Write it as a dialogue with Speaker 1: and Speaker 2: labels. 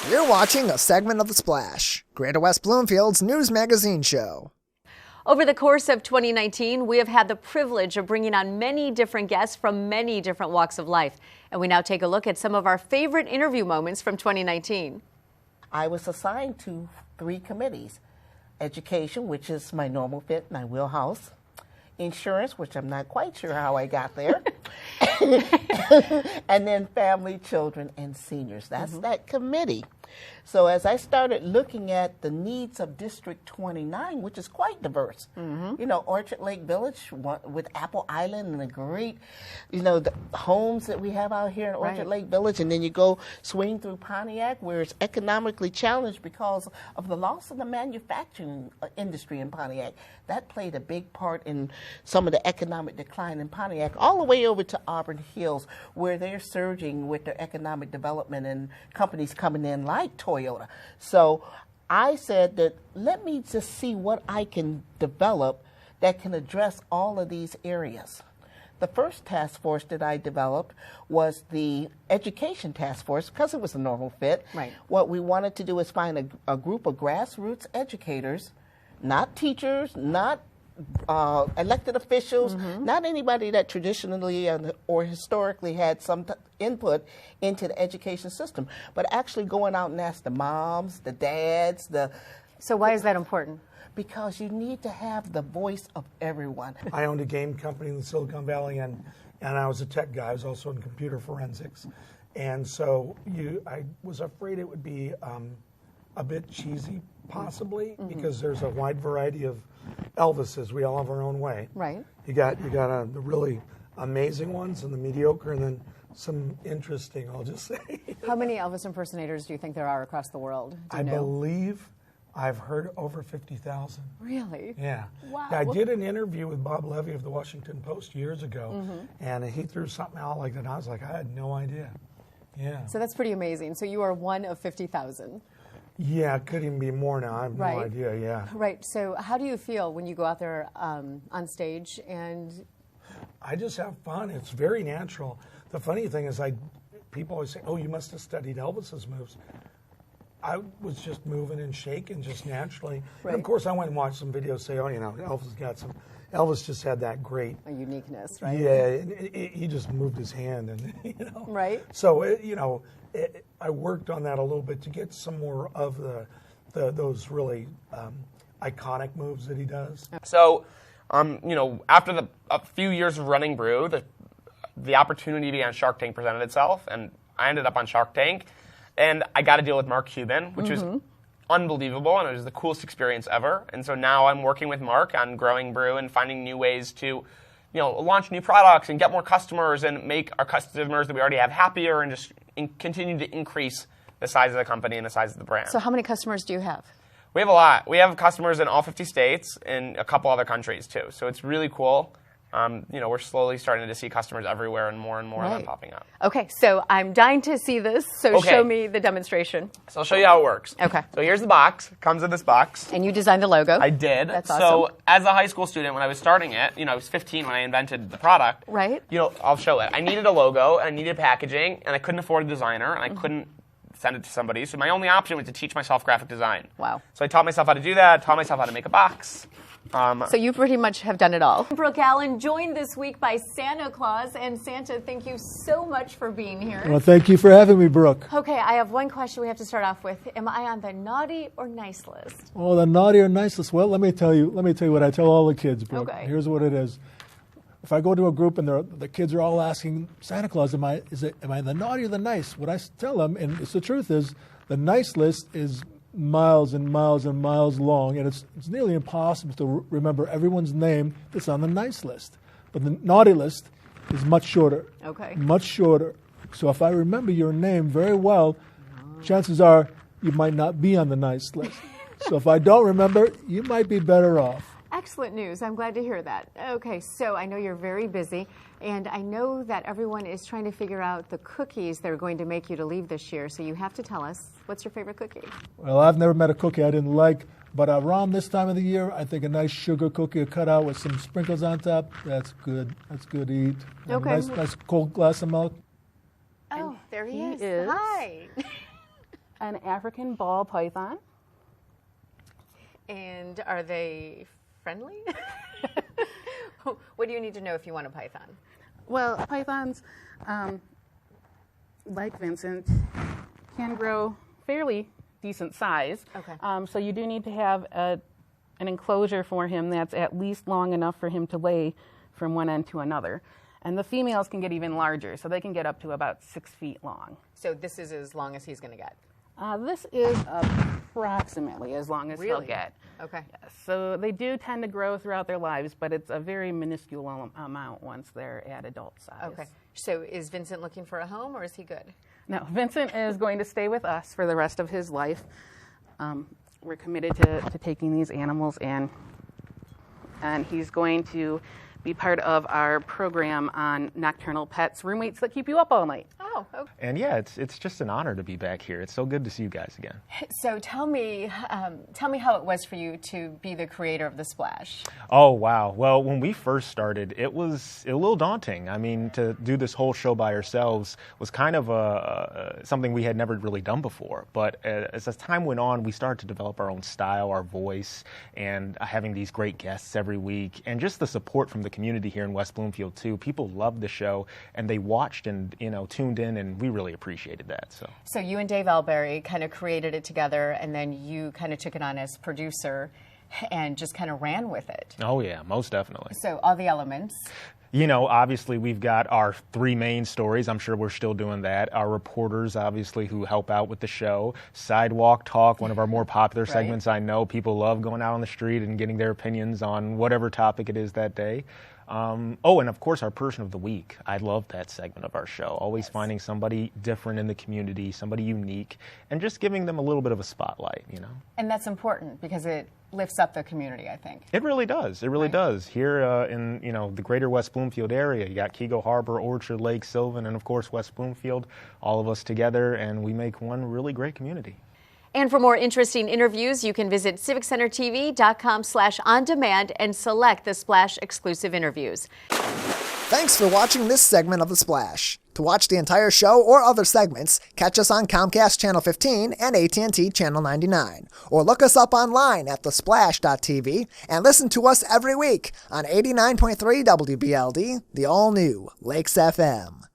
Speaker 1: You're watching a segment of The Splash, Greater West Bloomfield's news magazine show.
Speaker 2: Over the course of 2019, we have had the privilege of bringing on many different guests from many different walks of life. And we now take a look at some of our favorite interview moments from 2019.
Speaker 3: I was assigned to 3 committees. Education, which is my normal fit, my wheelhouse. Insurance, which I'm not quite sure how I got there. And then family, children, and seniors. That's that committee. So as I started looking at the needs of District 29, which is quite diverse, you know, Orchard Lake Village with Apple Island and the great, you know, the homes that we have out here in Orchard Lake Village, and then you go swing through Pontiac, where it's economically challenged because of the loss of the manufacturing industry in Pontiac. That played a big part in some of the economic decline in Pontiac, all the way over to Auburn Hills, where they're surging with their economic development and companies coming in like Toyota. So I said that let me just see what I can develop that can address all of these areas. The first task force that I developed was the education task force because it was a normal fit.
Speaker 2: Right.
Speaker 3: What we wanted to do is find a group of grassroots educators, not teachers, not elected officials, not anybody that traditionally or historically had some input into the education system, but actually going out and ask the moms, the dads,
Speaker 2: So why is that important?
Speaker 3: Because you need to have the voice of everyone.
Speaker 4: I owned a game company in the Silicon Valley, and I was a tech guy. I was also in computer forensics. And so I was afraid it would be a bit cheesy, possibly, because there's a wide variety of Elvises. We all have our own way.
Speaker 2: Right.
Speaker 4: You got the really amazing ones and the mediocre, and then some interesting, I'll just say.
Speaker 2: How many Elvis impersonators do you think there are across the world? Do you know?
Speaker 4: Believe I've heard over 50,000.
Speaker 2: Really?
Speaker 4: Yeah.
Speaker 2: Wow.
Speaker 4: I did an interview with Bob Levy of the Washington Post years ago, and he threw something out like that, and I was like, I had no idea. Yeah.
Speaker 2: So that's pretty amazing. So you are one of 50,000.
Speaker 4: Yeah, it could even be more now. I have no idea, yeah.
Speaker 2: Right. So how do you feel when you go out there on stage and...
Speaker 4: I just have fun. It's very natural. The funny thing is people always say, oh, you must have studied Elvis's moves. I was just moving and shaking just naturally.
Speaker 2: Right.
Speaker 4: And of course, I went and watched some videos say, oh, you know, Elvis just had that great...
Speaker 2: A uniqueness, right?
Speaker 4: Yeah, he just moved his hand and, you know.
Speaker 2: Right.
Speaker 4: So, I worked on that a little bit to get some more of those really iconic moves that he does.
Speaker 5: So, after a few years of running Brew, the opportunity to be on Shark Tank presented itself, and I ended up on Shark Tank, and I got to deal with Mark Cuban, which was unbelievable, and it was the coolest experience ever. And so now I'm working with Mark on growing Brew and finding new ways to, launch new products and get more customers and make our customers that we already have happier and just continue to increase the size of the company and the size of the brand.
Speaker 2: So how many customers do you have?
Speaker 5: We have a lot. We have customers in all 50 states and a couple other countries too. So it's really cool. We're slowly starting to see customers everywhere and more of them popping up.
Speaker 2: Okay, so I'm dying to see this, so show me the demonstration.
Speaker 5: So I'll show you how it works.
Speaker 2: Okay.
Speaker 5: So here's the box. It comes in this box.
Speaker 2: And you designed the logo.
Speaker 5: I did.
Speaker 2: That's awesome.
Speaker 5: So as a high school student, when I was starting it, I was 15 when I invented the product.
Speaker 2: Right.
Speaker 5: I'll show it. I needed a logo, and I needed packaging, and I couldn't afford a designer, and I couldn't send it to somebody. So my only option was to teach myself graphic design.
Speaker 2: Wow.
Speaker 5: So I taught myself how to do that, taught myself how to make a box.
Speaker 2: So you pretty much have done it all. Brooke Allen, joined this week by Santa Claus. And Santa, thank you so much for being here.
Speaker 6: Well, thank you for having me, Brooke.
Speaker 2: Okay, I have one question we have to start off with. Am I on the naughty or nice list?
Speaker 6: Oh, the naughty or nice list. Well, let me tell you what I tell all the kids, Brooke.
Speaker 2: Okay.
Speaker 6: Here's what it is. If I go to a group and the kids are all asking Santa Claus, am I the naughty or the nice? What I tell them, and it's the truth is, the nice list is miles and miles and miles long, and it's nearly impossible to remember everyone's name that's on the nice list. But the naughty list is much shorter.
Speaker 2: Okay.
Speaker 6: Much shorter. So if I remember your name very well, chances are you might not be on the nice list. So if I don't remember, you might be better off.
Speaker 2: Excellent news. I'm glad to hear that. Okay, so I know you're very busy, and I know that everyone is trying to figure out the cookies they're going to make you to leave this year, so you have to tell us, what's your favorite cookie?
Speaker 6: Well, I've never met a cookie I didn't like, but around this time of the year, I think a nice sugar cookie cut out with some sprinkles on top, that's good. That's good to eat. And
Speaker 2: Okay.
Speaker 6: a nice cold glass of milk.
Speaker 2: Oh, there he is. Hi.
Speaker 7: an African ball python.
Speaker 2: And are they friendly? What do you need to know if you want a python?
Speaker 7: Well, pythons, like Vincent, can grow fairly decent size.
Speaker 2: Okay.
Speaker 7: So you do need to have an enclosure for him that's at least long enough for him to lay from one end to another. And the females can get even larger, so they can get up to about 6 feet long.
Speaker 2: So this is as long as he's going to get?
Speaker 7: This is approximately as long as he'll get.
Speaker 2: Okay.
Speaker 7: Yes. So they do tend to grow throughout their lives, but it's a very minuscule amount once they're at adult size.
Speaker 2: Okay. So is Vincent looking for a home, or is he good?
Speaker 7: No, Vincent is going to stay with us for the rest of his life. We're committed to taking these animals in, and he's going to be part of our program on nocturnal pets, roommates that keep you up all night.
Speaker 2: Oh, okay.
Speaker 8: And yeah, it's just an honor to be back here. It's so good to see you guys again.
Speaker 2: So tell me how it was for you to be the creator of the Splash.
Speaker 8: Oh, wow. Well, when we first started, it was a little daunting. I mean, to do this whole show by ourselves was kind of something we had never really done before. But as time went on, we started to develop our own style, our voice, and having these great guests every week, and just the support from the community here in West Bloomfield too. People loved the show, and they watched and tuned in, and we really appreciated that. So
Speaker 2: you and Dave Alberry kind of created it together, and then you kind of took it on as producer and just kind of ran with it.
Speaker 8: Oh yeah, most definitely.
Speaker 2: So all the elements.
Speaker 8: Obviously we've got our 3 main stories. I'm sure we're still doing that. Our reporters, obviously, who help out with the show. Sidewalk Talk, one of our more popular segments. I know people love going out on the street and getting their opinions on whatever topic it is that day. And of course, our Person of the Week. I love that segment of our show. Always finding somebody different in the community, somebody unique, and just giving them a little bit of a spotlight,
Speaker 2: And that's important because it lifts up the community, I think.
Speaker 8: It really does. It really does. Here in the greater West Bloomfield area, you got Kego Harbor, Orchard Lake, Sylvan, and of course West Bloomfield, all of us together, and we make one really great community.
Speaker 2: And for more interesting interviews, you can visit civiccentertv.com/on-demand and select the Splash exclusive interviews.
Speaker 1: Thanks for watching this segment of The Splash. To watch the entire show or other segments, catch us on Comcast Channel 15 and AT&T Channel 99. Or look us up online at thesplash.tv and listen to us every week on 89.3 WBLD, the all-new Lakes FM.